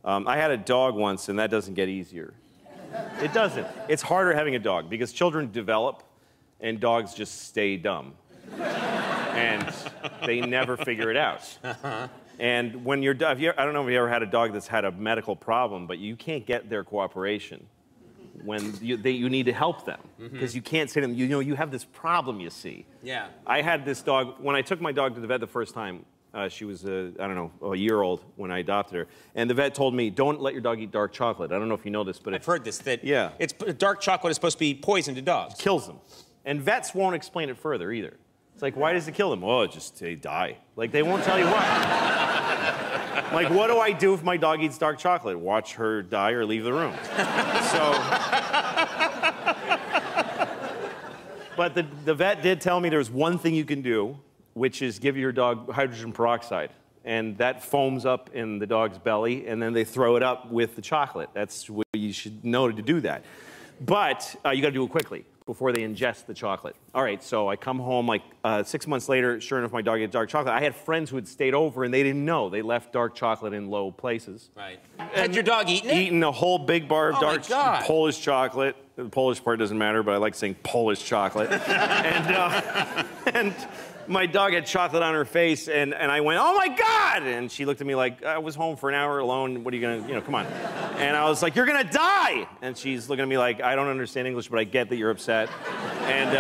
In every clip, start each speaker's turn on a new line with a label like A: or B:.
A: I had a dog once, and that doesn't get easier. It doesn't. It's harder having a dog because children develop, and dogs just stay dumb. And they never figure it out. And when you're, I don't know if you ever had a dog that's had a medical problem, but you can't get their cooperation when you need to help them. Because you can't say to them, you know, you have this problem, you see.
B: Yeah.
A: I had this dog, when I took my dog to the vet the first time, she was, I don't know, a year old when I adopted her. And the vet told me, don't let your dog eat dark chocolate. I don't know if you know this, but
B: I've heard this, that
A: yeah.
B: Dark chocolate is supposed to be poison to dogs.
A: It kills them. And vets won't explain it further either. It's like, why does it kill them? Oh, they die. Like, they won't tell you why. Like, what do I do if my dog eats dark chocolate? Watch her die or leave the room. But the vet did tell me there's one thing you can do, which is give your dog hydrogen peroxide. And that foams up in the dog's belly, and then they throw it up with the chocolate. That's what you should know to do that. But you gotta do it quickly before they ingest the chocolate. All right, so I come home like 6 months later, sure enough, my dog ate dark chocolate. I had friends who had stayed over and they didn't know. They left dark chocolate in low places.
B: Right. Had your dog eaten it?
A: Eaten a whole big bar of dark Polish chocolate. The Polish part doesn't matter, but I like saying Polish chocolate. And my dog had chocolate on her face, and I went, oh my God! And she looked at me like, I was home for an hour alone, what are you gonna, you know, come on. And I was like, you're gonna die! And she's looking at me like, I don't understand English, but I get that you're upset. And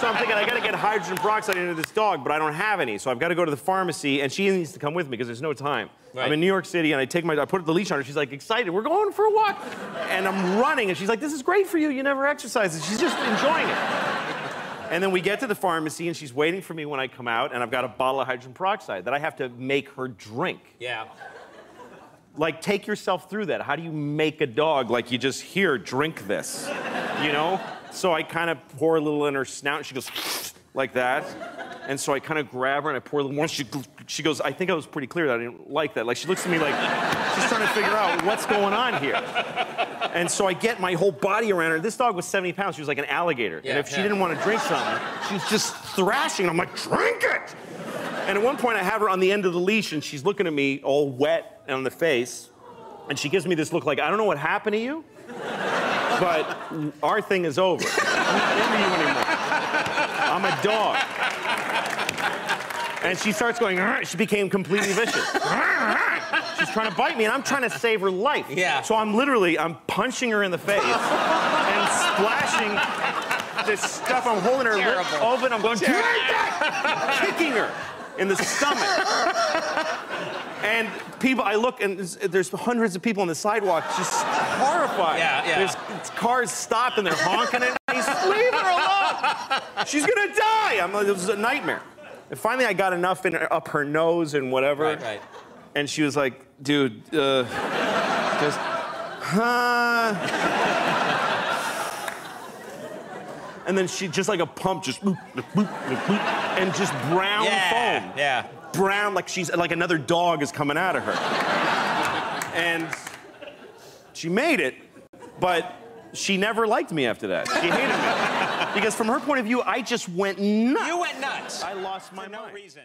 A: so I'm thinking, I gotta get hydrogen peroxide into this dog, but I don't have any, so I've gotta go to the pharmacy, and she needs to come with me because there's no time. Right. I'm in New York City, and I put the leash on her, she's like, excited, we're going for a walk. And I'm running, and she's like, this is great for you, you never exercise. And she's just enjoying it. And then we get to the pharmacy, and she's waiting for me when I come out, and I've got a bottle of hydrogen peroxide that I have to make her drink.
B: Yeah.
A: Like, take yourself through that. How do you make a dog, like, you just, here, drink this, you know? So I kind of pour a little in her snout, and she goes, like that. And so I kind of grab her, and I pour a little more. She goes, I think I was pretty clear that I didn't like that. Like, she looks at me like, she's trying to figure out what's going on here. And so I get my whole body around her. This dog was 70 pounds. She was like an alligator. Yeah, and if she didn't want to drink something, she was just thrashing. I'm like, drink it! And at one point, I have her on the end of the leash, and she's looking at me all wet on the face. And she gives me this look like, I don't know what happened to you, but our thing is over. I'm not into you anymore. I'm a dog. And she starts going, she became completely vicious. She's trying to bite me, and I'm trying to save her life.
B: Yeah.
A: So I'm punching her in the face and splashing this stuff. I'm holding her lip open. I'm going, kicking her in the stomach. And people, I look, and there's hundreds of people on the sidewalk just horrified.
B: Yeah.
A: There's cars stop, and they're honking at me. Leave her alone. She's gonna die. It was a nightmare. And finally, I got enough up her nose and whatever.
B: Right.
A: And she was like, dude, just, And then she, just like a pump, just, and just brown foam.
B: Yeah.
A: Brown, like she's, like another dog is coming out of her. And she made it, but she never liked me after that. She hated me. Because from her point of view, I just went nuts.
B: You went nuts.
A: I lost my mind.
B: For no reason.